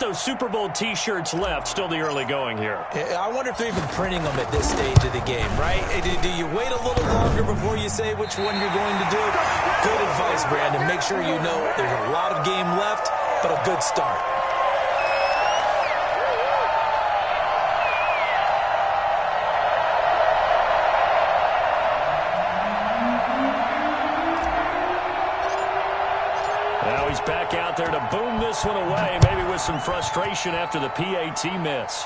Those Super Bowl T-shirts left, still the early going here. I wonder if they're even printing them at this stage of the game, right? Do you wait a little longer before you say which one you're going to do? Good advice, Brandon. Make sure you know there's a lot of game left, but a good start. Now he's back out there to boom this one away, maybe with some frustration after the PAT miss.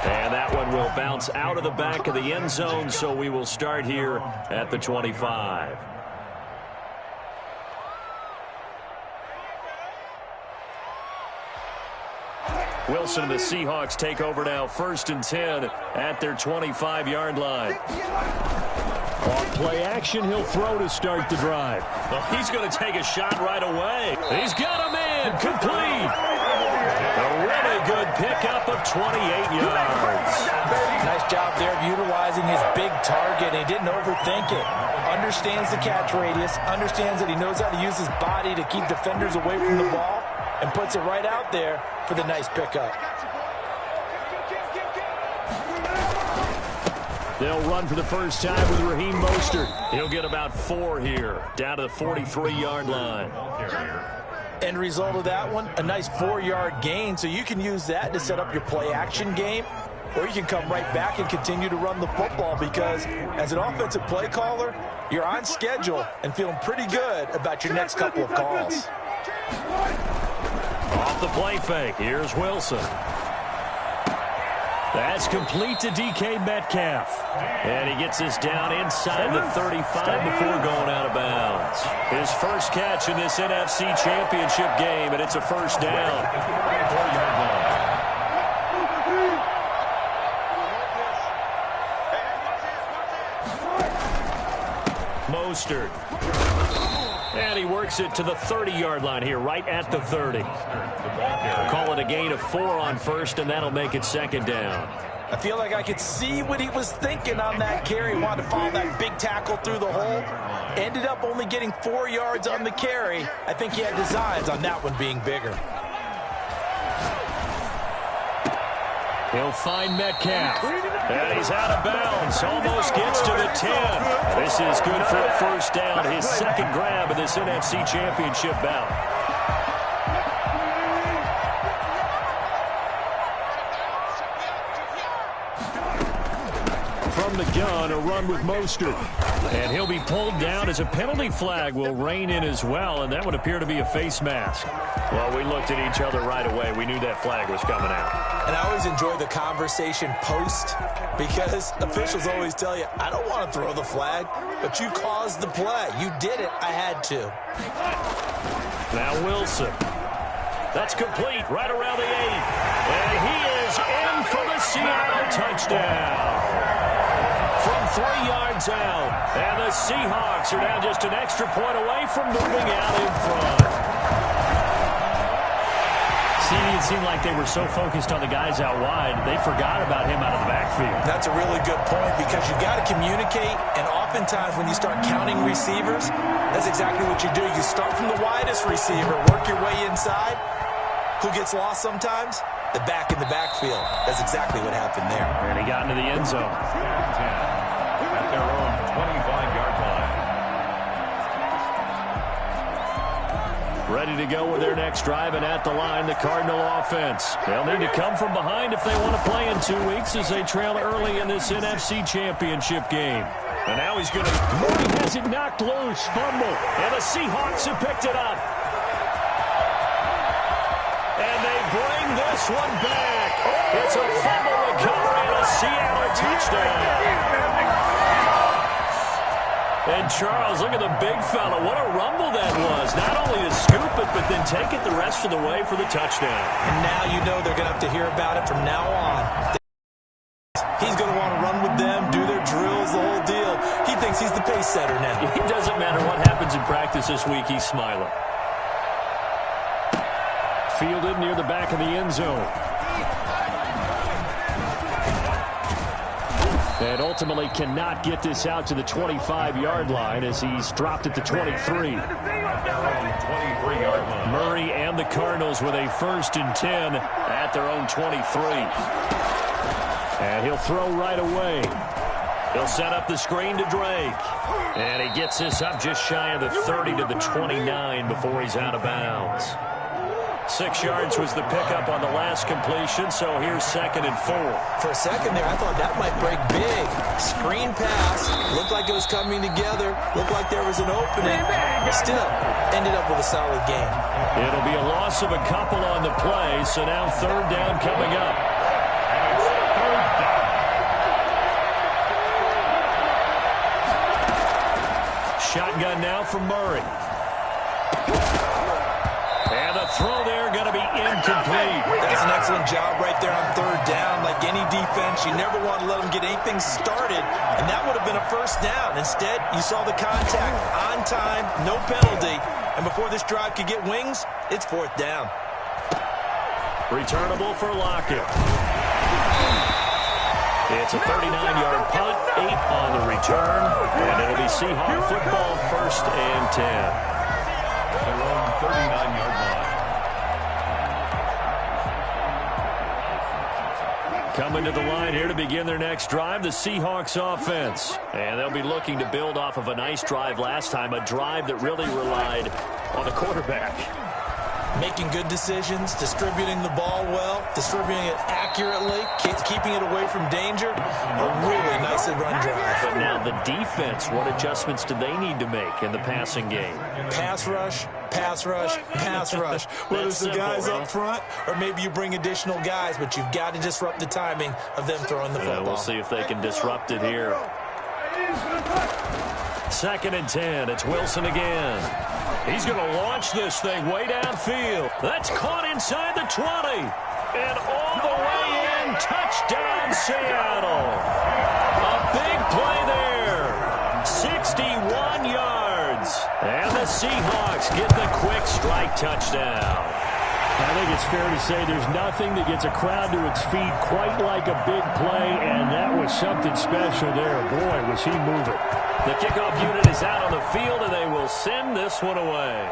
And that one will bounce out of the back of the end zone, so we will start here at the 25. Wilson and the Seahawks take over now, 1st and 10 at their 25-yard line. On play action, he'll throw to start the drive. Well, he's going to take a shot right away. He's got a man, complete. A really good pickup of 28 yards. Nice job there of utilizing his big target. He didn't overthink it. Understands the catch radius, understands that he knows how to use his body to keep defenders away from the ball, and puts it right out there for the nice pickup. They'll run for the first time with Raheem Mostert. He'll get about 4 here, down to the 43-yard line. End result of that one, a nice 4-yard gain, so you can use that to set up your play-action game, or you can come right back and continue to run the football because as an offensive play caller, you're on schedule and feeling pretty good about your next couple of calls. Off the play fake, here's Wilson. That's complete to DK Metcalf. And he gets this down inside the 35 before going out of bounds. His first catch in this NFC Championship game, and it's a first down. Mostert. And he works it to the 30-yard line here, right at the 30. Call it a gain of 4 on first, and that'll make it 2nd down. I feel like I could see what he was thinking on that carry. He wanted to follow that big tackle through the hole. Ended up only getting 4 yards on the carry. I think he had designs on that one being bigger. He'll find Metcalf. And he's out of bounds. Almost gets to the 10. This is good for a first down. His second grab of this NFC Championship bout. From the gun, a run with Mostert. And he'll be pulled down as a penalty flag will rein in as well, and that would appear to be a face mask. Well, we looked at each other right away. We knew that flag was coming out. And I always enjoy the conversation post because officials always tell you, I don't want to throw the flag, but you caused the play. You did it. I had to. Now Wilson. That's complete right around the 8. And he is in for the Seattle touchdown. From 3 yards out. And the Seahawks are now just an extra point away from moving out in front. It seemed like they were so focused on the guys out wide, they forgot about him out of the backfield. That's a really good point because you've got to communicate, and oftentimes when you start counting receivers, that's exactly what you do. You start from the widest receiver, work your way inside. Who gets lost sometimes? The back in the backfield. That's exactly what happened there. And he got into the end zone. At their own 25-yard line. Ready to go with their next drive, and at the line, the Cardinal offense. They'll need to come from behind if they want to play in 2 weeks as they trail early in this NFC Championship game. And now he's going to... He has it knocked loose. Fumble. And the Seahawks have picked it up. And they bring this one back. It's a fumble recovery and a Seattle touchdown. And Charles, look at the big fella. What a rumble that was. Not only to scoop it, but then take it the rest of the way for the touchdown. And now you know they're going to have to hear about it from now on. He's going to want to run with them, do their drills, the whole deal. He thinks he's the pace setter now. It doesn't matter what happens in practice this week, he's smiling. Fielded near the back of the end zone. And ultimately cannot get this out to the 25-yard line as he's dropped at the 23. 23-yard line. Murray and the Cardinals with a 1st and 10 at their own 23. And he'll throw right away. He'll set up the screen to Drake. And he gets this up just shy of the 30 to the 29 before he's out of bounds. 6 yards was the pickup on the last completion, so here's 2nd and 4. For a second there, I thought that might break big. Screen pass. Looked like it was coming together. Looked like there was an opening. Still, ended up with a solid game. It'll be a loss of a couple on the play, so now 3rd down coming up. Shotgun now from Murray. And the throw there going to be incomplete. That's an excellent job right there on 3rd down. Like any defense, you never want to let them get anything started, and that would have been a 1st down. Instead, you saw the contact on time, no penalty, and before this drive could get wings, it's 4th down. Returnable for Lockett. It's a 39-yard punt, 8 on the return, and it'll be Seahawk football 1st and 10. Their own 39-yard line. Coming to the line here to begin their next drive, the Seahawks offense. And they'll be looking to build off of a nice drive last time, a drive that really relied on the quarterback. Making good decisions, distributing the ball well, distributing it accurately, keeping it away from danger. A really nicely run drive. But now the defense, what adjustments do they need to make in the passing game? Pass rush, pass rush, pass rush. Whether it's the guys up front or maybe you bring additional guys, but you've got to disrupt the timing of them throwing the football. We'll see if they can disrupt it here. 2nd and 10. It's Wilson again. He's going to launch this thing way downfield. That's caught inside the 20. And all the way in. Touchdown, Seattle. A big play there. 61 yards. And the Seahawks get the quick strike touchdown. I think it's fair to say there's nothing that gets a crowd to its feet quite like a big play, and that was something special there. Boy, was he moving. The kickoff unit is out on the field, and they will send this one away.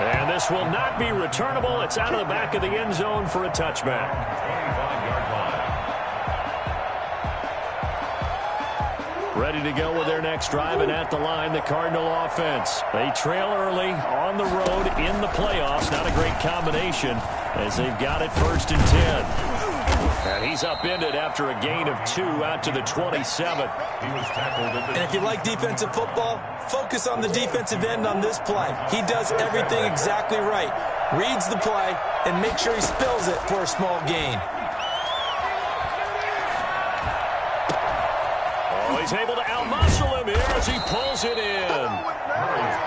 And this will not be returnable. It's out of the back of the end zone for a touchback. 25-yard line. Ready to go with their next drive, and at the line, the Cardinal offense. They trail early on the road in the playoffs. Not a great combination as they've got it 1st and 10. And he's upended after a gain of 2 out to the 27. He was tackled at the... And if you like defensive football, focus on the defensive end on this play. He does everything exactly right. Reads the play and makes sure he spills it for a small gain. Oh, he's able to outmuscle him here as he pulls it in.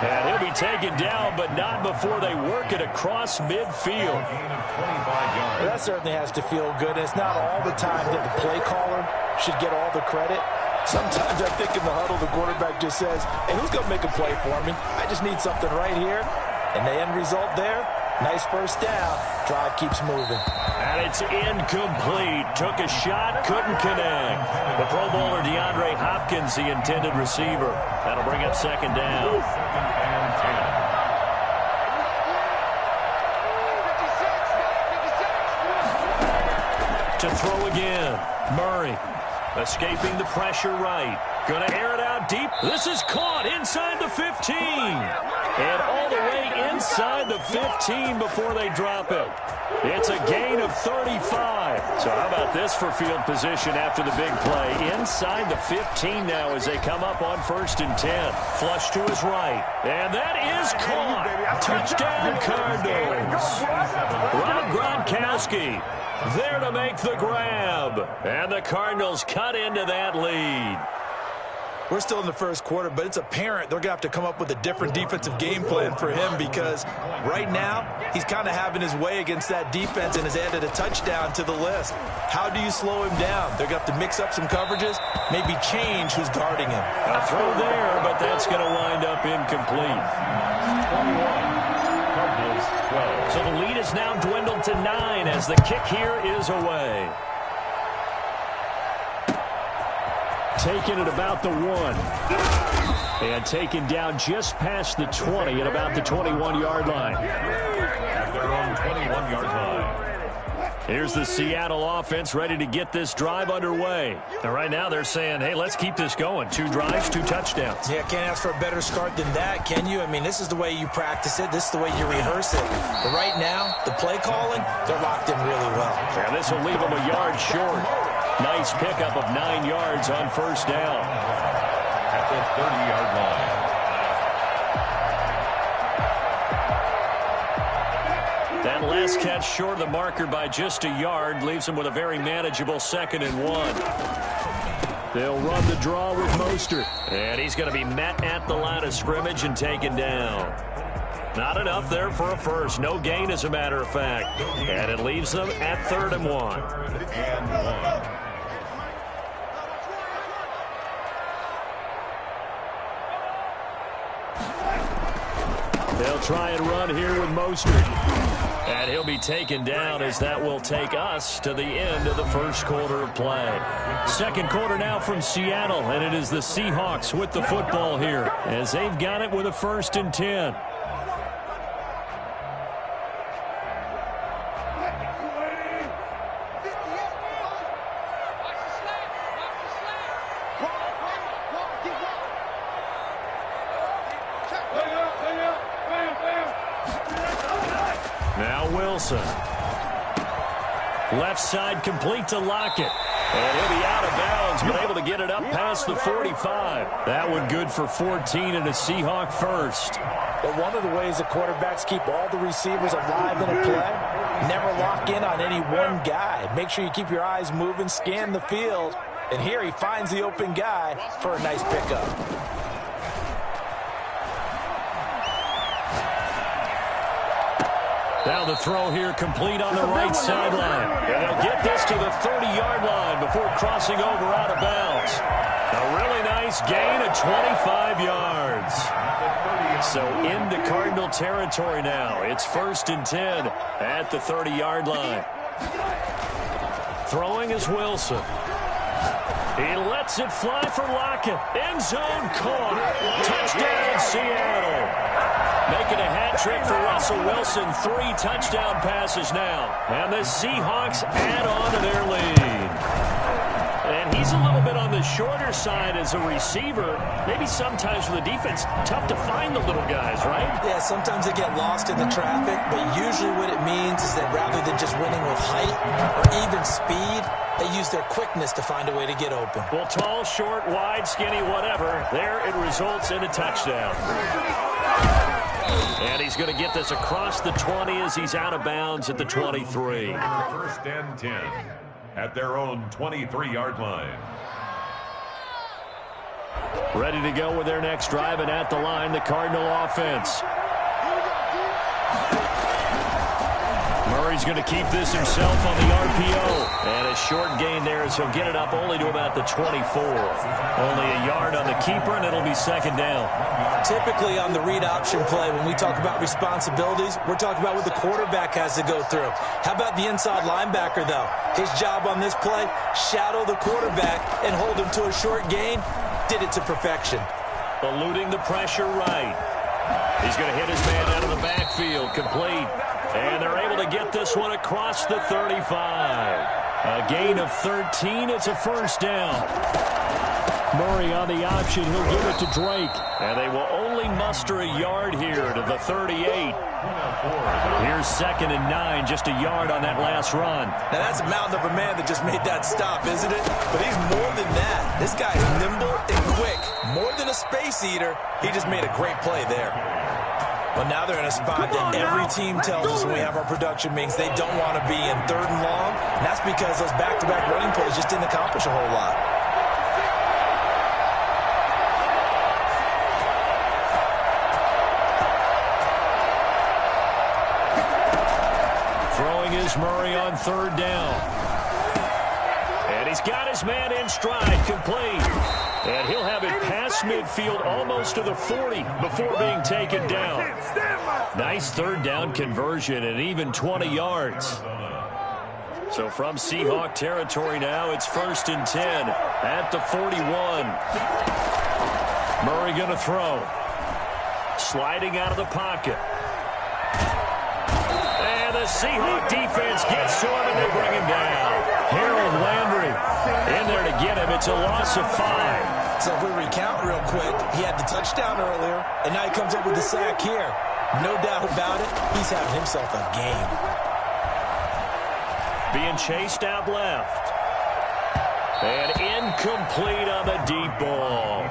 And he'll be taken down, but not before they work it across midfield. Well, that certainly has to feel good. It's not all the time that the play caller should get all the credit. Sometimes I think in the huddle, the quarterback just says, hey, who's going to make a play for me? I just need something right here. And the end result there, nice 1st down. Drive keeps moving. And it's incomplete. Took a shot, couldn't connect. The Pro Bowler DeAndre Hopkins, the intended receiver. That'll bring up 2nd down. To throw again. Murray escaping the pressure right. Going to air it out deep. This is caught inside the 15. And all the way inside the 15 before they drop it. It's a gain of 35. So how about this for field position after the big play? Inside the 15 now as they come up on 1st and 10. Flush to his right. And that is caught. Touchdown Cardinals. Rob Gronkowski there to make the grab. And the Cardinals cut into that lead. We're still in the 1st quarter, but it's apparent they're going to have to come up with a different defensive game plan for him because right now he's kind of having his way against that defense and has added a touchdown to the list. How do you slow him down? They're going to have to mix up some coverages, maybe change who's guarding him. A throw there, but that's going to wind up incomplete. 21. Cardinals 12. So the lead is now dwindled to 9 as the kick here is away. taken at about the 1. And taken down just past the 20 at about the 21-yard line. At their own 21-yard line. Here's the Seattle offense ready to get this drive underway. And right now they're saying, hey, let's keep this going. 2 drives, 2 touchdowns. Yeah, can't ask for a better start than that, can you? I mean, this is the way you practice it. This is the way you rehearse it. But right now, the play calling, they're locked in really well. And this will leave them a yard short. Nice pickup of 9 yards on first down. At the 30-yard line. That last catch short of the marker by just a yard leaves them with a very manageable 2nd and 1. They'll run the draw with Mostert. And he's going to be met at the line of scrimmage and taken down. Not enough there for a first. No gain, as a matter of fact. And it leaves them at 3rd and 1. 3rd and 1. They'll try and run here with Mostert. And he'll be taken down as that will take us to the end of the first quarter of play. Second quarter now from Seattle, and it is the Seahawks with the football here as they've got it with a 1st and 10. Now Wilson. Left side complete to Lockett. And he'll be out of bounds, but able to get it up past the 45. That one good for 14 and a Seahawk first. But one of the ways the quarterbacks keep all the receivers alive in a play, never lock in on any one guy. Make sure you keep your eyes moving, scan the field. And here he finds the open guy for a nice pickup. Now the throw here complete on the right sideline. And they'll get this to the 30-yard line before crossing over out of bounds. A really nice gain of 25 yards. So into Cardinal territory now. It's 1st and 10 at the 30-yard line. Throwing is Wilson. He lets it fly for Lockett. End zone caught. Touchdown Seattle. Making a hat trick for Russell Wilson. 3 touchdown passes now. And the Seahawks add on to their lead. And he's a little bit on the shorter side as a receiver. Maybe sometimes for the defense, tough to find the little guys, right? Yeah, sometimes they get lost in the traffic, but usually what it means is that rather than just winning with height or even speed, they use their quickness to find a way to get open. Well, tall, short, wide, skinny, whatever, there it results in a touchdown. And he's going to get this across the 20 as he's out of bounds at the 23. 1st and 10 at their own 23-yard line. Ready to go with their next drive, and at the line, the Cardinal offense. Murray's going to keep this himself on the RPO. And a short gain there as he'll get it up only to about the 24. Only a yard on the keeper, and it'll be 2nd down. Typically on the read option play, when we talk about responsibilities, we're talking about what the quarterback has to go through. How about the inside linebacker, though? His job on this play, shadow the quarterback and hold him to a short gain. Did it to perfection. Eluding the pressure right. He's going to hit his man out of the backfield, complete. And they're able to get this one across the 35. A gain of 13. It's a 1st down. Murray on the option. He'll give it to Drake. And they will only muster a yard here to the 38. Here's 2nd and 9. Just a yard on that last run. Now that's a mountain of a man that just made that stop, isn't it? But he's more than that. This guy's nimble and quick. More than a space eater. He just made a great play there. But now they're in a spot that every team tells us when we have our production meetings they don't want to be in 3rd and long. And that's because those back-to-back running plays just didn't accomplish a whole lot. Throwing is Murray on 3rd down. And he's got his man in stride, complete. And he'll have it past midfield almost to the 40 before being taken down. Nice 3rd down conversion and even 20 yards. So from Seahawk territory now, it's 1st and 10 at the 41. Murray going to throw. Sliding out of the pocket. And the Seahawk defense gets to him, and they bring him down. Harold Landry in there to get him. It's a loss of 5. So if we recount real quick, he had the touchdown earlier, and now he comes up with the sack here. No doubt about it, he's having himself a game. Being chased out left. And incomplete on the deep ball.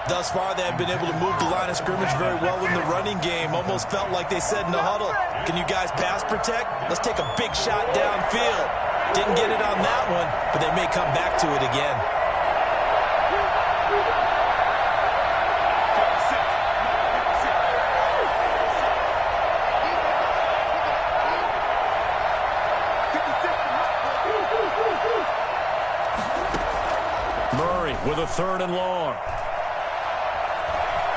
Thus far, they have been able to move the line of scrimmage very well in the running game. Almost felt like they said in the huddle, can you guys pass protect? Let's take a big shot downfield. Didn't get it on that one, but they may come back to it again. Murray with a 3rd and long.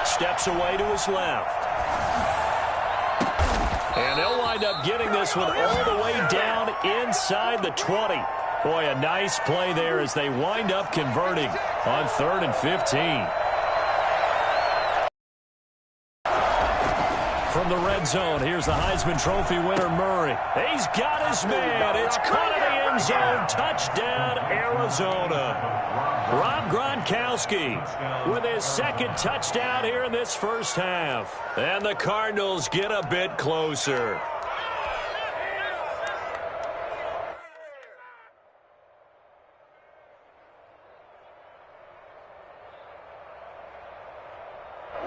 Steps away to his left. And they'll wind up getting this one all the way down inside the 20. Boy, a nice play there as they wind up converting on 3rd and 15. From the red zone, here's the Heisman Trophy winner, Murray. He's got his man. It's caught in the end zone. Touchdown, Arizona. Rob Gronkowski with his 2nd touchdown here in this first half. And the Cardinals get a bit closer.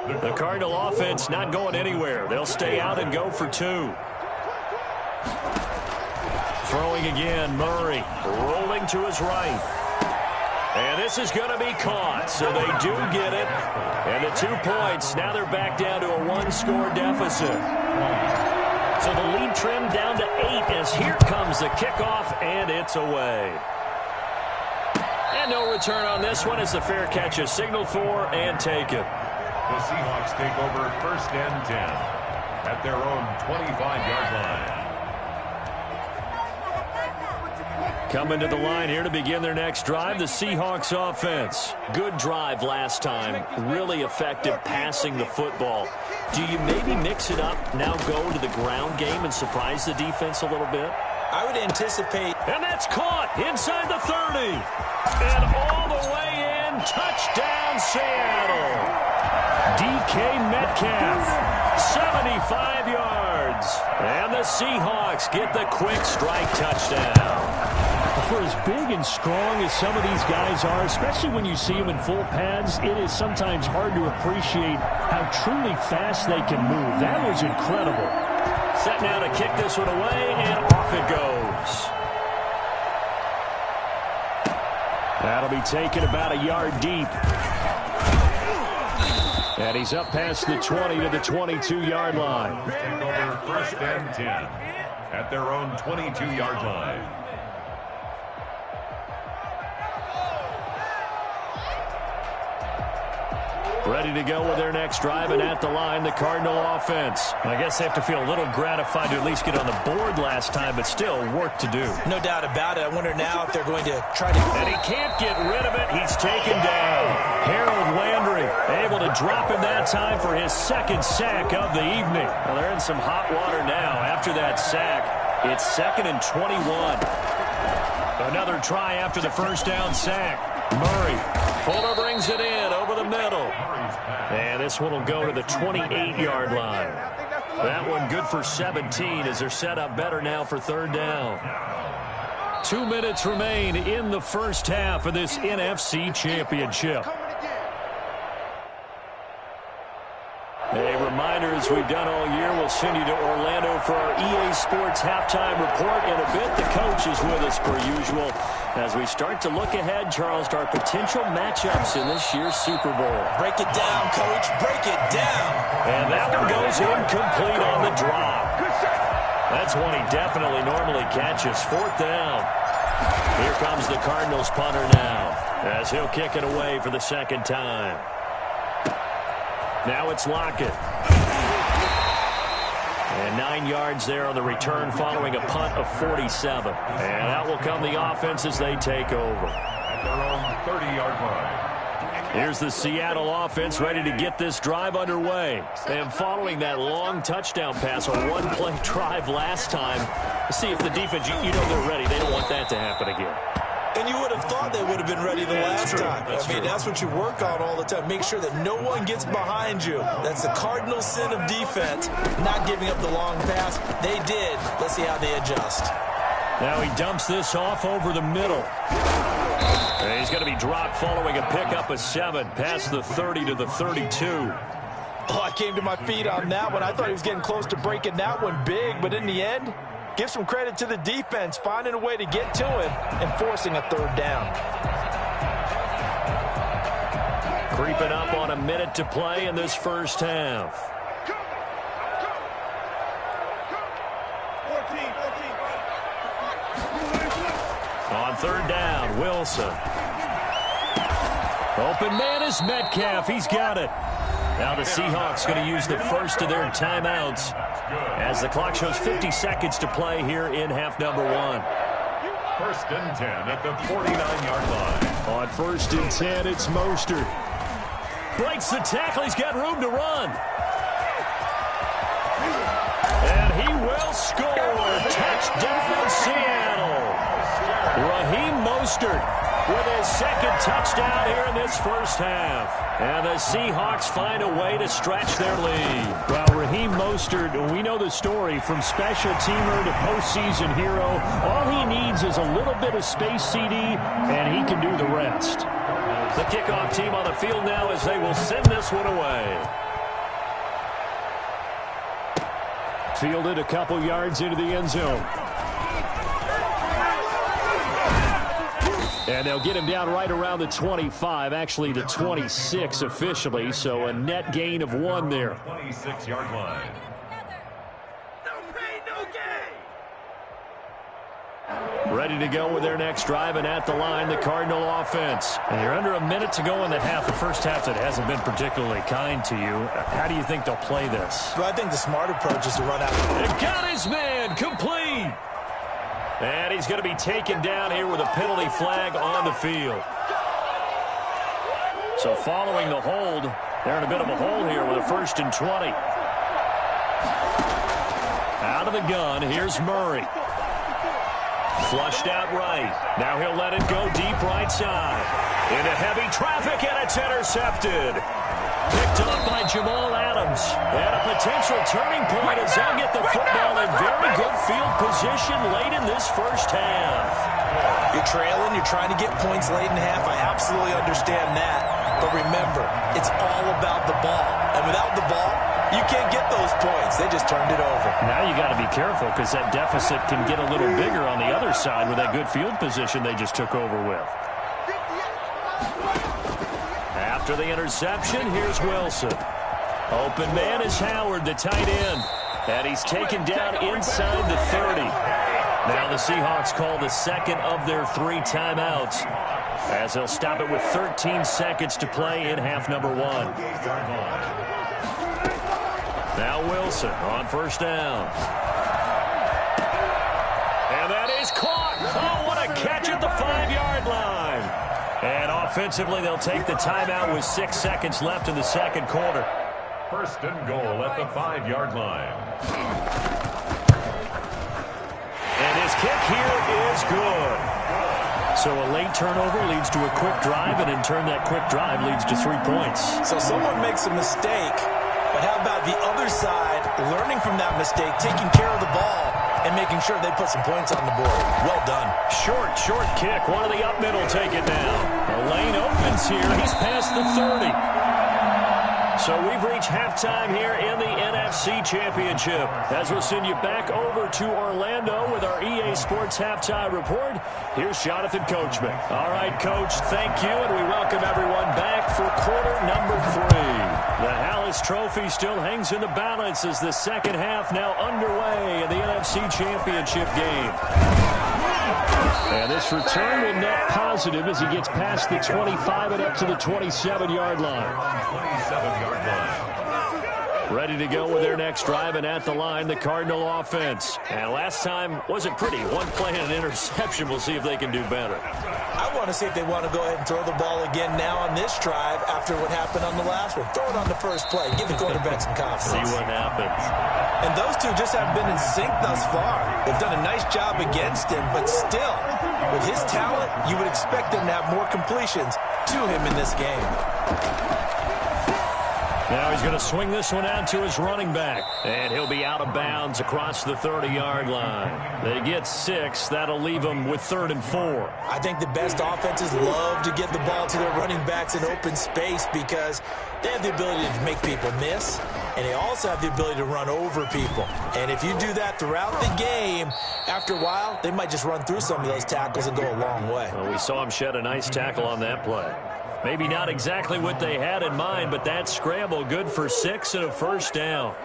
The Cardinal offense not going anywhere. They'll stay out and go for 2. Throwing again, Murray rolling to his right. And this is going to be caught, so they do get it. And the 2 points, now they're back down to a 1-score deficit. So the lead trimmed down to 8 as here comes the kickoff, and it's away. And no return on this one as the fair catch is signaled for and taken. The Seahawks take over 1st and 10 at their own 25-yard line. Coming to the line here to begin their next drive, the Seahawks offense. Good drive last time. Really effective passing the football. Do you maybe mix it up, now go to the ground game and surprise the defense a little bit? I would anticipate. And that's caught inside the 30. And all the way in. Touchdown, Seattle. DK Metcalf, 75 yards. And the Seahawks get the quick strike touchdown. For as big and strong as some of these guys are, especially when you see them in full pads, it is sometimes hard to appreciate how truly fast they can move. That was incredible. Set now to kick this one away, and off it goes. That'll be taken about a yard deep. And he's up past the 20 to the 22-yard line. Take over 1st and 10 at their own 22-yard line. Ready to go with their next drive, and at the line, the Cardinal offense. I guess they have to feel a little gratified to at least get on the board last time, but still work to do. No doubt about it. I wonder now if they're going to try to. And he can't get rid of it. He's taken down. Harold Landry able to drop him that time for his 2nd sack of the evening. Well, they're in some hot water now after that sack. It's 2nd and 21. Another try after the 1st down sack. Murray. Fuller brings it in over the middle. And this one will go to the 28-yard line. That one good for 17 as they're set up better now for 3rd down. 2 minutes remain in the first half of this NFC Championship. A reminder, as we've done all year, we'll send you to Orlando for our EA Sports halftime report. In a bit, the coach is with us per usual as we start to look ahead, Charles, to our potential matchups in this year's Super Bowl. Break it down, Coach. Break it down. And that one goes incomplete on the drop. That's one he definitely normally catches. 4th down. Here comes the Cardinals punter now as he'll kick it away for the 2nd time. Now it's Lockett. And 9 yards there on the return following a punt of 47. And out will come the offense as they take over. At their own 30-yard line. Here's the Seattle offense ready to get this drive underway. And following that long touchdown pass, a one-play drive last time, see if the defense, you know they're ready. They don't want that to happen again. And you would have thought they would have been ready the last time. That's what you work on all the time. Make sure that no one gets behind you. That's the cardinal sin of defense, not giving up the long pass. They did. Let's see how they adjust. Now he dumps this off over the middle. And he's going to be dropped following a pickup of 7 past the 30 to the 32. Oh, I came to my feet on that one. I thought he was getting close to breaking that one big, but in the end, give some credit to the defense, finding a way to get to him and forcing a third down. Creeping up on a minute to play in this first half. On third down, Wilson. Open man is Metcalf. He's got it. Now the Seahawks going to use the first of their timeouts as the clock shows 50 seconds to play here in half number 1. First and 10 at the 49-yard line. On first and 10, it's Mostert. Breaks the tackle. He's got room to run. And he will score. Touchdown, Seattle. Raheem Mostert with his second touchdown here in this first half. And the Seahawks find a way to stretch their lead. Well, Raheem Mostert, we know the story from special teamer to postseason hero. All he needs is a little bit of space, CD, and he can do the rest. The kickoff team on the field now as they will send this one away. Fielded a couple yards into the end zone. And they'll get him down right around the 25, actually the 26 officially, so a net gain of 1 there. 26-yard line. Ready to go with their next drive, and at the line, the Cardinal offense. And you're under a minute to go in the half. The first half that hasn't been particularly kind to you. How do you think they'll play this? Well, I think the smart approach is to run out. And got his man complete. And he's going to be taken down here with a penalty flag on the field. So following the hold, they're in a bit of a hole here with a 1st and 20. Out of the gun, here's Murray. Flushed out right. Now he'll let it go deep right side. Into heavy traffic, and it's intercepted. Picked off by Jamal Adams. And a potential turning point as they'll get the football in very good field position late in this first half. You're trailing. You're trying to get points late in half. I absolutely understand that. But remember, it's all about the ball. And without the ball, you can't get those points. They just turned it over. Now you got to be careful because that deficit can get a little bigger on the other side with that good field position they just took over with. After the interception, here's Wilson. Open man is Howard, the tight end. And he's taken down inside the 30. Now the Seahawks call the second of their 3 timeouts as they'll stop it with 13 seconds to play in half number 1. Now Wilson on first down. And that is caught. Oh, what a catch at the 5-yard line. And offensively, they'll take the timeout with 6 seconds left in the second quarter. First and goal at the 5-yard line. And his kick here is good. So a late turnover leads to a quick drive, and in turn that quick drive leads to 3 points. So someone makes a mistake, but how about the other side learning from that mistake, taking care of the ball, and making sure they put some points on the board. Well done. Short kick. One of the up middle take it now. The lane opens here. He's past the 30. So we've reached halftime here in the NFC Championship. As we'll send you back over to Orlando with our EA Sports Halftime Report, here's Jonathan Coachman. All right, Coach, thank you, and we welcome everyone back for quarter number 3. The Hallis Trophy still hangs in the balance as the second half now underway in the NFC Championship game. And this return will net positive as he gets past the 25 and up to the 27-yard line. 27-yard line. Ready to go with their next drive, and at the line, the Cardinal offense. And last time wasn't pretty. One play and an interception. We'll see if they can do better. I want to see if they want to go ahead and throw the ball again now on this drive after what happened on the last one. Throw it on the first play. Give the quarterback some confidence. See what happens. And those two just haven't been in sync thus far. They've done a nice job against him, but still, with his talent, you would expect them to have more completions to him in this game. Now he's going to swing this one out to his running back. And he'll be out of bounds across the 30-yard line. They get 6. That'll leave them with 3rd and 4. I think the best offenses love to get the ball to their running backs in open space because they have the ability to make people miss, and they also have the ability to run over people. And if you do that throughout the game, after a while, they might just run through some of those tackles and go a long way. Well, we saw him shed a nice tackle on that play. Maybe not exactly what they had in mind, but that scramble good for 6 and a first down.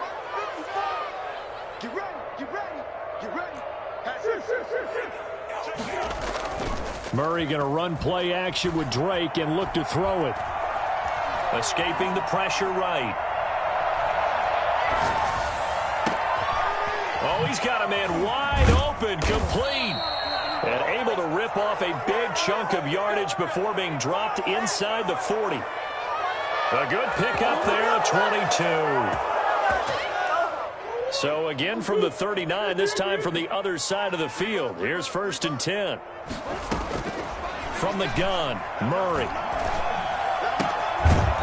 Get ready, get ready, get ready. Murray going to run play action with Drake and look to throw it. Escaping the pressure right. Oh, he's got a man wide open, complete. And able to rip off a big chunk of yardage before being dropped inside the 40. A good pickup there, 22. So again from the 39, this time from the other side of the field. Here's 1st and 10. From the gun, Murray.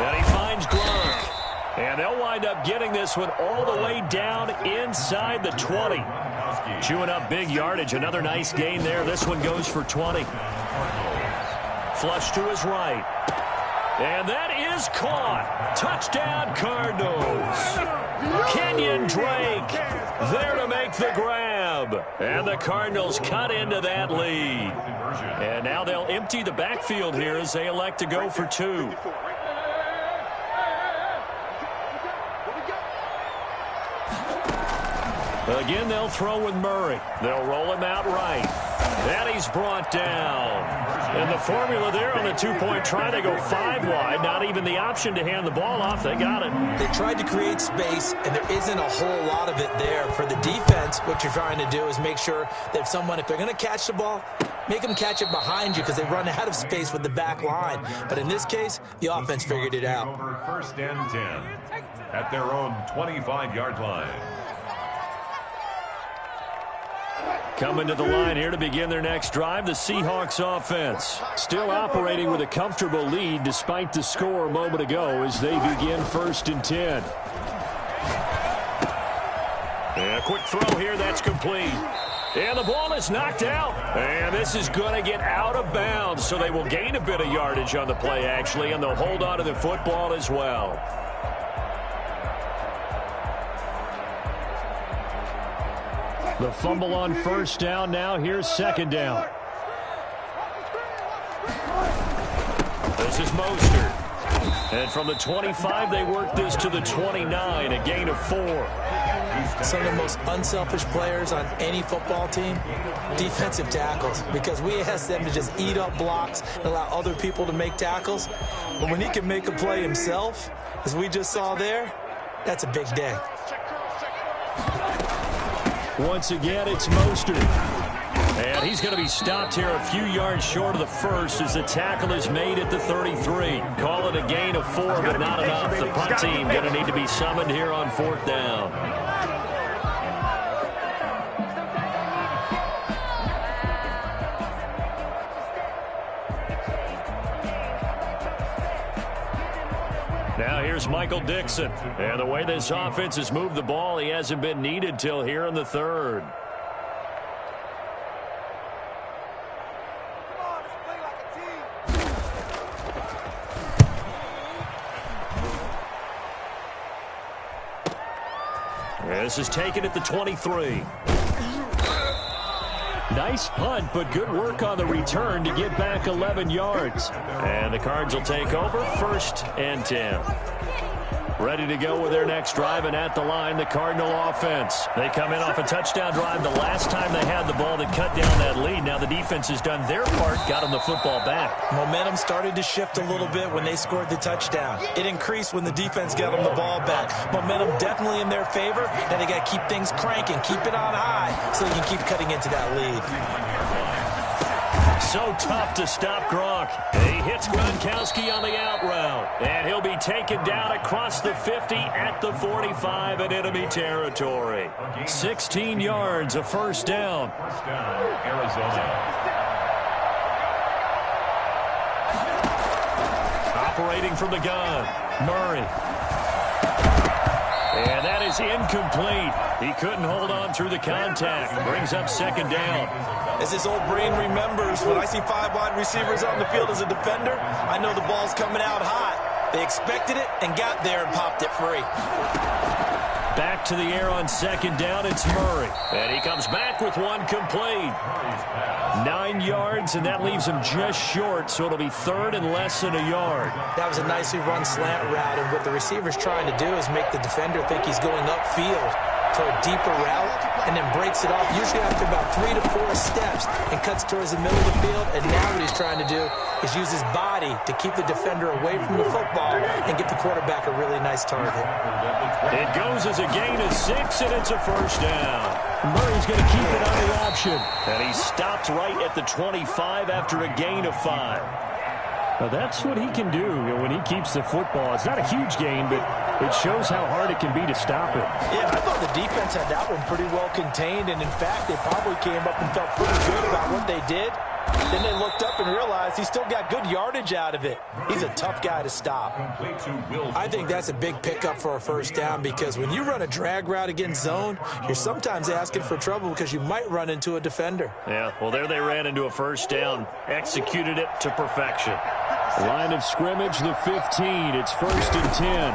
And he finds Gronk. And they'll wind up getting this one all the way down inside the 20. Chewing up big yardage. Another nice gain there. This one goes for 20. Flush to his right. And that is caught. Touchdown, Cardinals. Kenyon Drake there to make the grab. And the Cardinals cut into that lead. And now they'll empty the backfield here as they elect to go for 2. Again, they'll throw with Murray. They'll roll him out right. And he's brought down. And the formula there on the 2-point try, they go 5 wide. Not even the option to hand the ball off. They got it. They tried to create space, and there isn't a whole lot of it there. For the defense, what you're trying to do is make sure that if they're going to catch the ball, make them catch it behind you because they run out of space with the back line. But in this case, the offense figured it out. Over 1st and 10 at their own 25-yard line. Coming to the line here to begin their next drive, the Seahawks offense. Still operating with a comfortable lead despite the score a moment ago as they begin 1st and 10. And a quick throw here, that's complete. And the ball is knocked out. And this is going to get out of bounds, so they will gain a bit of yardage on the play, actually, and they'll hold on to the football as well. The fumble on 1st down. Now here's 2nd down. This is Mostert. And from the 25, they work this to the 29, a gain of 4. Some of the most unselfish players on any football team, defensive tackles, because we ask them to just eat up blocks and allow other people to make tackles. But when he can make a play himself, as we just saw there, that's a big day. Once again, it's Mostert. And he's going to be stopped here a few yards short of the first as the tackle is made at the 33. Call it a gain of 4, but not enough. The punt team going to need to be summoned here on 4th down. Now here's Michael Dixon. And the way this offense has moved the ball, he hasn't been needed till here in the 3rd. This is taken at the 23. Nice punt, but good work on the return to get back 11 yards. And the Cards will take over 1st and 10. Ready to go with their next drive, and at the line, the Cardinal offense. They come in off a touchdown drive the last time they had the ball that cut down that lead. Now the defense has done their part, got them the football back. Momentum started to shift a little bit when they scored the touchdown. It increased when the defense got them the ball back. Momentum definitely in their favor, and they got to keep things cranking, keep it on high so they can keep cutting into that lead. So tough to stop Gronk. He hits Gronkowski on the out route, and he'll be taken down across the 50 at the 45 in enemy territory. 16 yards, a first down. First down, Arizona. Operating from the gun, Murray. And that is incomplete. He couldn't hold on through the contact. Brings up second down. As his old brain remembers, when I see 5 wide receivers on the field as a defender, I know the ball's coming out hot. They expected it and got there and popped it free. Back to the air on second down, it's Murray. And he comes back with one complete. 9 yards, and that leaves him just short, so it'll be third and less than a yard. That was a nicely run slant route, and what the receiver's trying to do is make the defender think he's going upfield to a deeper route, and then breaks it off, usually after about 3 to 4 steps, and cuts towards the middle of the field. And now what he's trying to do is use his body to keep the defender away from the football and get the quarterback a really nice target. It goes as a gain of 6, and it's a first down. Murray's going to keep it on the option. And he stopped right at the 25 after a gain of 5. Now that's what he can do when he keeps the football. It's not a huge gain, but it shows how hard it can be to stop it. Yeah, I thought the defense had that one pretty well contained, and in fact, they probably came up and felt pretty good about what they did. Then they looked up and realized he still got good yardage out of it. He's a tough guy to stop. I think that's a big pickup for a first down, because when you run a drag route against zone, you're sometimes asking for trouble because you might run into a defender. Yeah, well, there they ran into a first down, executed it to perfection. Line of scrimmage, the 15. It's first and 10.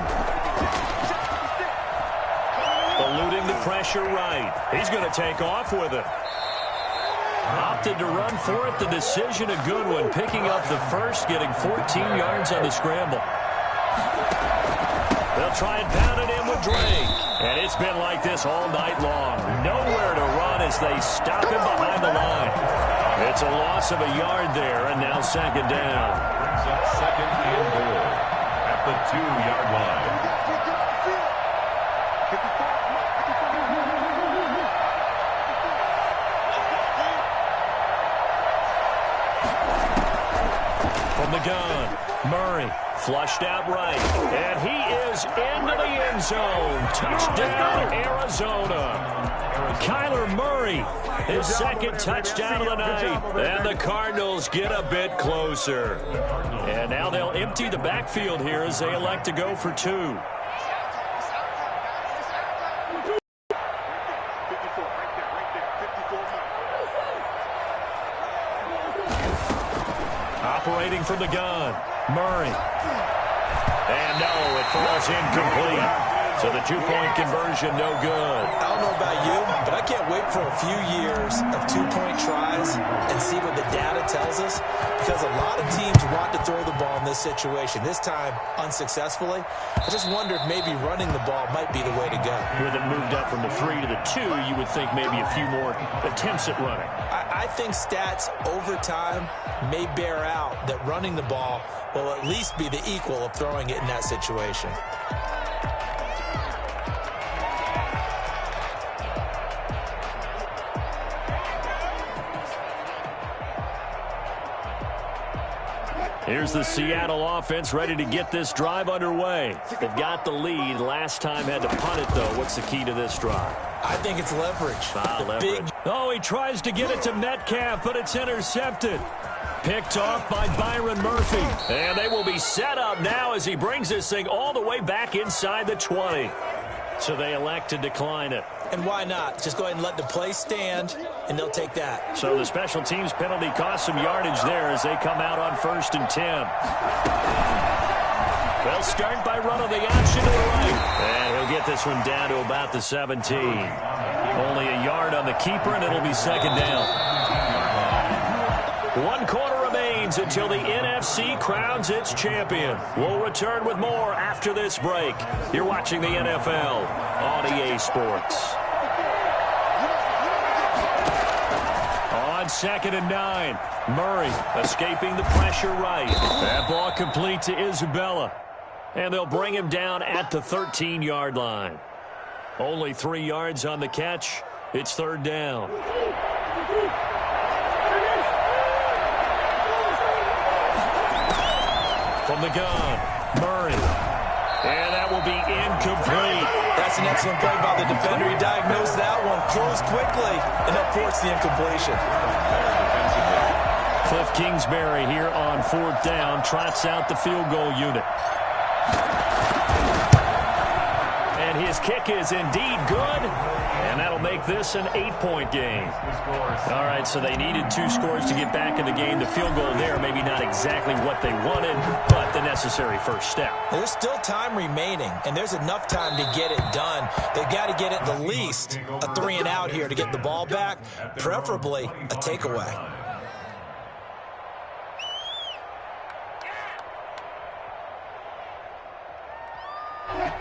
Eluding the pressure right. He's going to take off with it. Opted to run for it. The decision a good one. Picking up the first, getting 14 yards on the scramble. They'll try and pound it in with Drake. And it's been like this all night long. Nowhere to run as they stop him behind the line. It's a loss of a yard there, and now second down. Brings up second and goal at the 2-yard line. From the gun, Murray flushed out right, and he is into the end zone. Touchdown, Arizona. Kyler Murray, his second touchdown of the night, and the Cardinals get a bit closer. And now they'll empty the backfield here as they elect to go for 2. Operating from the gun, Murray. And no, it falls incomplete. So the 2-point conversion, no good. I don't know about you, but I can't wait for a few years of 2-point tries and see what the data tells us, because a lot of teams want to throw the ball in this situation, this time unsuccessfully. I just wonder if maybe running the ball might be the way to go. With it moved up from the 3 to the 2, you would think maybe a few more attempts at running. I think stats over time may bear out that running the ball will at least be the equal of throwing it in that situation. Here's the Seattle offense ready to get this drive underway. They've got the lead. Last time had to punt it, though. What's the key to this drive? I think it's leverage. Leverage. Oh, he tries to get it to Metcalf, but it's intercepted. Picked off by Byron Murphy. And they will be set up now as he brings this thing all the way back inside the 20. So they elect to decline it. And why not? Just go ahead and let the play stand, and they'll take that. So the special teams penalty cost some yardage there as they come out on first and 10. They'll start by running the option to the right. And he'll get this one down to about the 17. Only a yard on the keeper, and it'll be second down. 1 quarter remains. remains until the NFC crowns its champion. We'll return with more after this break. You're watching the NFL on EA Sports. On 2nd and 9, Murray escaping the pressure right. That ball complete to Isabella. And they'll bring him down at the 13-yard line. Only 3 yards on the catch. It's 3rd down. From the gun, Murray. And that will be incomplete. That's an excellent play by the defender. He diagnosed that one, closed quickly, and that forced the incompletion. Cliff Kingsbury here on 4th down, trots out the field goal unit. And his kick is indeed good, and that'll make this an 8-point game. All right, so they needed 2 scores to get back in the game. The field goal there, maybe not exactly what they wanted, but the necessary first step. There's still time remaining, and there's enough time to get it done. They've got to get at the least a 3 and out here to get the ball back, preferably a takeaway.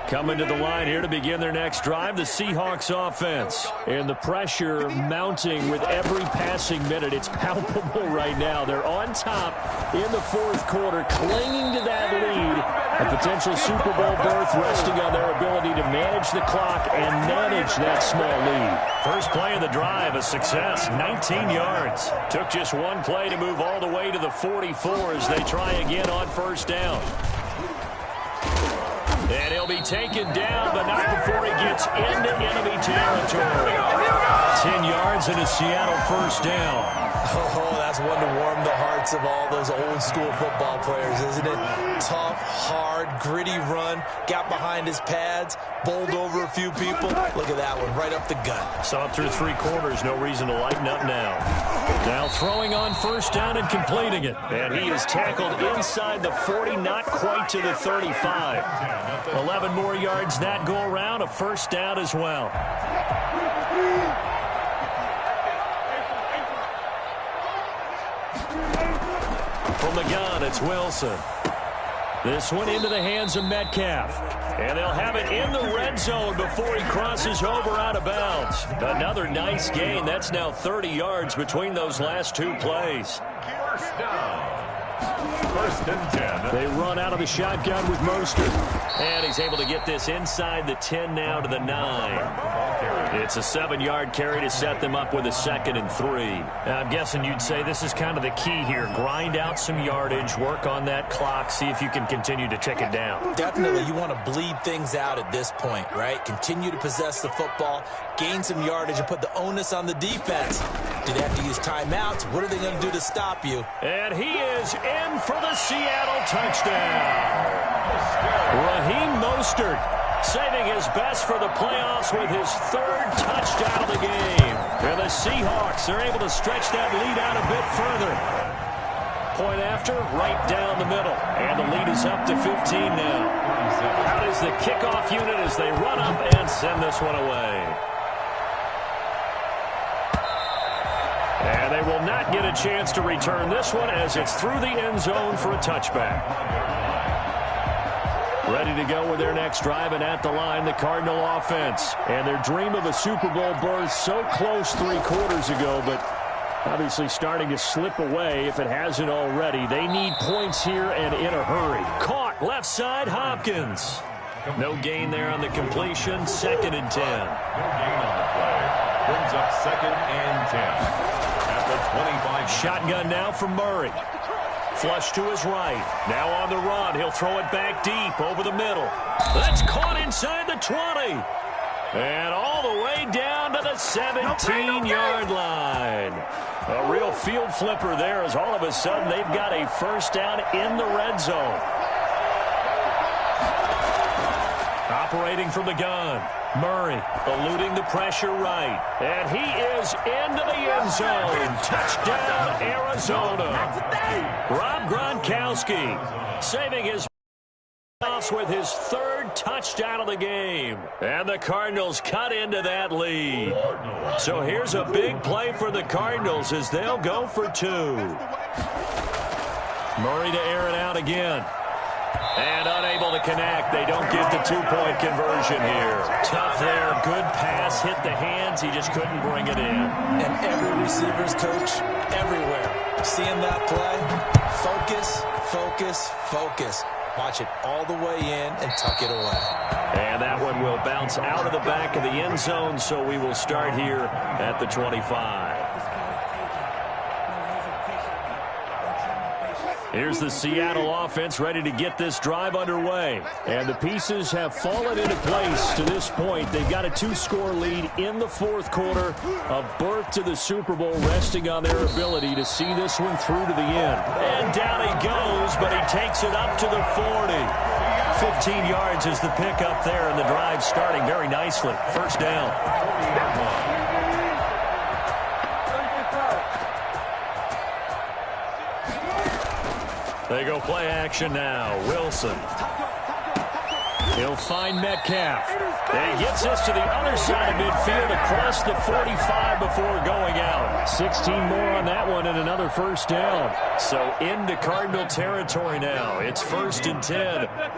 Coming to the line here to begin their next drive, the Seahawks offense. And the pressure mounting with every passing minute. It's palpable right now. They're on top in the 4th quarter, clinging to that lead. A potential Super Bowl berth resting on their ability to manage the clock and manage that small lead. First play of the drive, a success, 19 yards. Took just 1 play to move all the way to the 44 as they try again on 1st down. And he'll be taken down, but not before he gets into enemy territory. 10 yards and a Seattle 1st down. Oh, that's one to warm the hearts of all those old-school football players, isn't it? Tough, hard, gritty run, got behind his pads, bowled over a few people. Look at that one, right up the gut. Saw it through 3 quarters, no reason to lighten up now. Now throwing on 1st down and completing it. And he is tackled inside the 40, not quite to the 35. 11 more yards that go around, a 1st down as well. From the gun, it's Wilson. This one into the hands of Metcalf. And they'll have it in the red zone before he crosses over out of bounds. Another nice gain. That's now 30 yards between those last 2 plays. 1st and 10. They run out of the shotgun with Mostert. And he's able to get this inside the 10 now to the 9. It's a 7-yard carry to set them up with a 2nd and 3. Now, I'm guessing you'd say this is kind of the key here. Grind out some yardage, work on that clock, see if you can continue to tick it down. Definitely, you want to bleed things out at this point, right? Continue to possess the football, gain some yardage, and put the onus on the defense. Do they have to use timeouts? What are they going to do to stop you? And he is in for the Seattle touchdown. Raheem Mostert saving his best for the playoffs with his 3rd touchdown of the game. And the Seahawks are able to stretch that lead out a bit further. Point after, right down the middle. And the lead is up to 15 now. Out is the kickoff unit as they run up and send this one away. And they will not get a chance to return this one as it's through the end zone for a touchback. Ready to go with their next drive, and at the line, the Cardinal offense. And their dream of a Super Bowl berth so close 3 quarters ago, but obviously starting to slip away if it hasn't already. They need points here and in a hurry. Caught left side, Hopkins. No gain there on the completion, 2nd and 10. No gain on the play. Brings up 2nd and 10. At the 25. Shotgun now from Murray. Flush to his right. Now on the run. He'll throw it back deep over the middle. That's caught inside the 20. And all the way down to the 17-yard line. A real field flipper there as all of a sudden they've got a 1st down in the red zone. Operating from the gun. Murray eluding the pressure right. And he is into the end zone. Touchdown, Arizona. Rob Gronkowski saving his with his 3rd touchdown of the game. And the Cardinals cut into that lead. So here's a big play for the Cardinals as they'll go for 2. Murray to air it out again. And unable to connect. They don't get the two-point conversion here. Tough there. Good pass. Hit the hands. He just couldn't bring it in. And every receiver's coach everywhere. Seeing that play, focus, focus, focus. Watch it all the way in and tuck it away. And that one will bounce out of the back of the end zone, so we will start here at the 25. Here's the Seattle offense ready to get this drive underway. And the pieces have fallen into place to this point. They've got a 2-score lead in the fourth quarter. A berth to the Super Bowl resting on their ability to see this one through to the end. And down he goes, but he takes it up to the 40. 15 yards is the pickup there, and the drive starting very nicely. First down. They go play action now. Wilson. He'll find Metcalf. And he gets this to the other side of midfield across the 45 before going out. 16 more on that one and another first down. So into Cardinal territory now. It's 1st and 10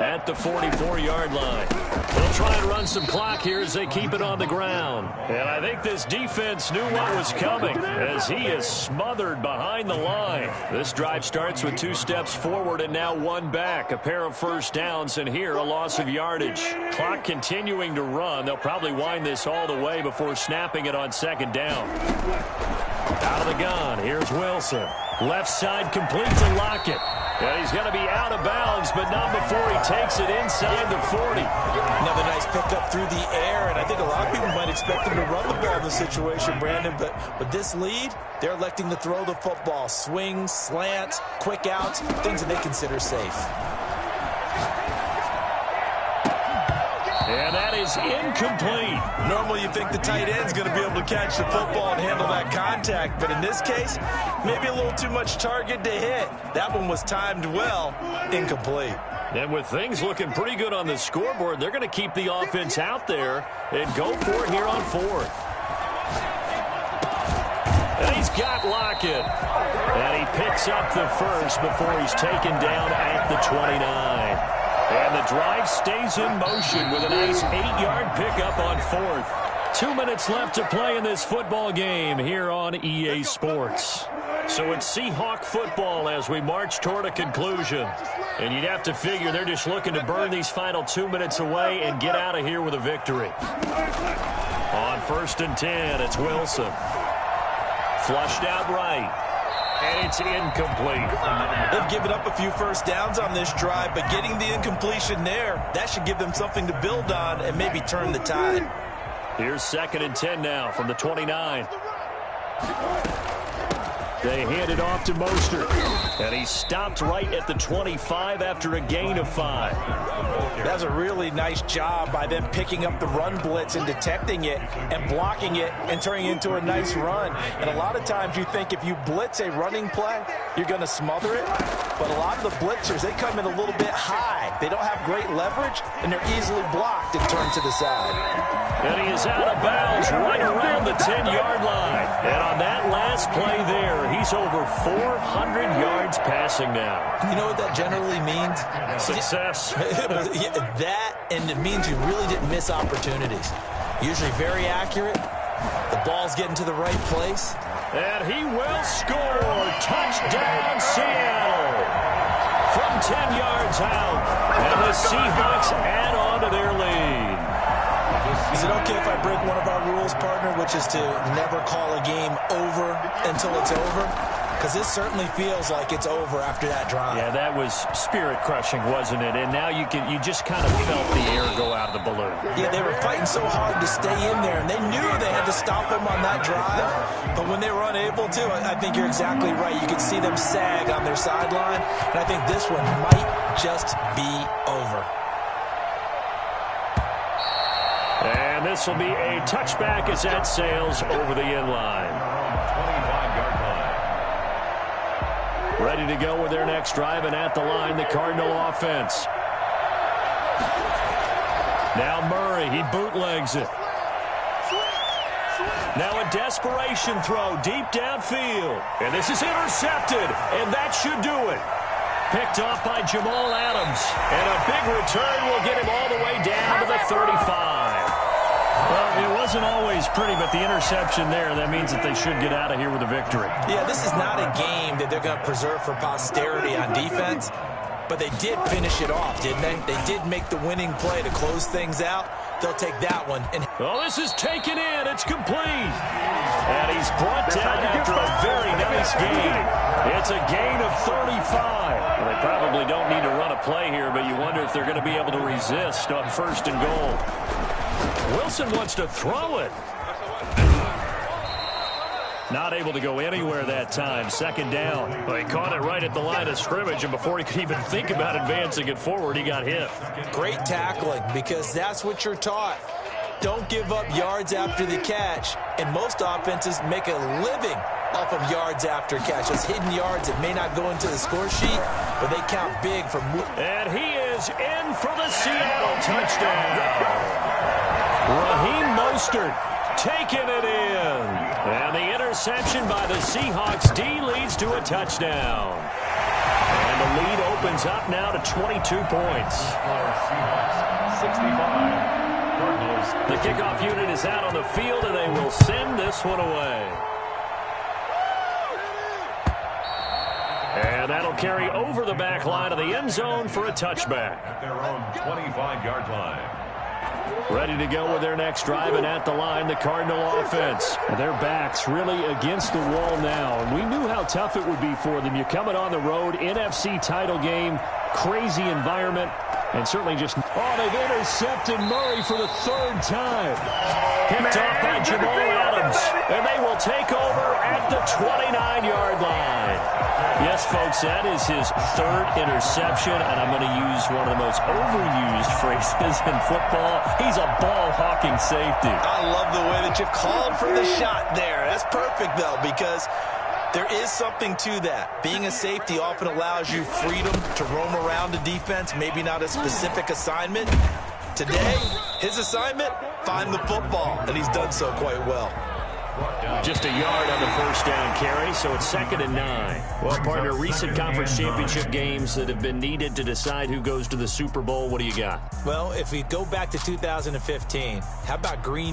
at the 44-yard line. They'll try and run some clock here as they keep it on the ground. And I think this defense knew what was coming as he is smothered behind the line. This drive starts with 2 steps forward and now 1 back. A pair of first downs, and here a loss of yardage. Clock continuing to run. They'll probably wind this all the way before snapping it on 2nd down. Out of the gun, here's Wilson. Left side complete to Lockett. And he's going to be out of bounds, but not before he takes it inside the 40. Another nice pickup through the air, and I think a lot of people might expect him to run the ball in this situation, Brandon, but with this lead, they're electing to throw the football. Swings, slants, quick outs, things that they consider safe. And that is incomplete. Normally you think the tight end's going to be able to catch the football and handle that contact, but in this case, maybe a little too much target to hit. That one was timed well, incomplete. And with things looking pretty good on the scoreboard, they're going to keep the offense out there and go for it here on 4th. And he's got Lockett. And he picks up the first before he's taken down at the 29. And the drive stays in motion with a nice 8-yard pickup on 4th. 2 minutes left to play in this football game here on EA Sports. So it's Seahawk football as we march toward a conclusion. And you'd have to figure they're just looking to burn these final 2 minutes away and get out of here with a victory. On 1st and 10, it's Wilson. Flushed out right. And it's incomplete. They've given up a few first downs on this drive, but getting the incompletion there, that should give them something to build on and maybe turn the tide. Here's 2nd and 10 now from the 29. They hand it off to Mostert. And he stopped right at the 25 after a gain of 5. That's a really nice job by them picking up the run blitz and detecting it and blocking it and turning it into a nice run. And a lot of times you think if you blitz a running play, you're going to smother it. But a lot of the blitzers, they come in a little bit high. They don't have great leverage, and they're easily blocked and turned to the side. And he is out of bounds right around the 10-yard line. And on that last play there, he's over 400 yards passing now. You know what that generally means? Success. That, and it means you really didn't miss opportunities. Usually very accurate. The ball's getting to the right place. And he will score. Touchdown, Seattle. From 10 yards out. And the Seahawks add on to their lead. Is it okay if I break one of our rules, partner, which is to never call a game over until it's over? Because this certainly feels like it's over after that drive. Yeah, that was spirit-crushing, wasn't it? And now you just kind of felt the air go out of the balloon. Yeah, they were fighting so hard to stay in there, and they knew they had to stop them on that drive. But when they were unable to, I think you're exactly right. You could see them sag on their sideline, and I think this one might just be over. And this will be a touchback as that sails over the end line. 25-yard line. Ready to go with their next drive, and at the line, the Cardinal offense. Now Murray, he bootlegs it. Now a desperation throw deep downfield. And this is intercepted, and that should do it. picked off by Jamal Adams. And a big return will get him all the way down to the 35. Well, it wasn't always pretty, but the interception there, that means that they should get out of here with a victory. Yeah, this is not a game that they're going to preserve for posterity on defense, but they did finish it off, didn't they? They did make the winning play to close things out. They'll take that one. Oh, this is taken in. It's complete. And he's brought down after a very nice gain. It's a gain of 35. Well, they probably don't need to run a play here, but you wonder if they're going to be able to resist on 1st and goal. Wilson wants to throw it. Not able to go anywhere that time. 2nd down. Well, he caught it right at the line of scrimmage, and before he could even think about advancing it forward, he got hit. Great tackling, because that's what you're taught. Don't give up yards after the catch, and most offenses make a living off of yards after catch. Those hidden yards that may not go into the score sheet, but they count big for. And he is in for the Seattle touchdown. Raheem Mostert taking it in. And the interception by the Seahawks D leads to a touchdown. And the lead opens up now to 22 points. Seahawks 65. The kickoff unit is out on the field, and they will send this one away. And that'll carry over the back line of the end zone for a touchback. At their own 25-yard line. Ready to go with their next drive, and at the line, the Cardinal offense. Their backs really against the wall now, and we knew how tough it would be for them. You're coming on the road, NFC title game, crazy environment, and certainly just... Oh, they've intercepted Murray for the 3rd time. Picked off by Jamal Adams, and they will take over at the 29-yard line. Yes, folks, that is his 3rd interception, and I'm going to use one of the most overused phrases in football. He's a ball-hawking safety. I love the way that you called for the shot there. That's perfect, though, because there is something to that. Being a safety often allows you freedom to roam around the defense, maybe not a specific assignment. Today, his assignment, find the football, and he's done so quite well. Just a yard on the 1st down carry, so it's 2nd and 9. Well, partner, recent conference championship games that have been needed to decide who goes to the Super Bowl, what do you got? Well, if we go back to 2015, how about Green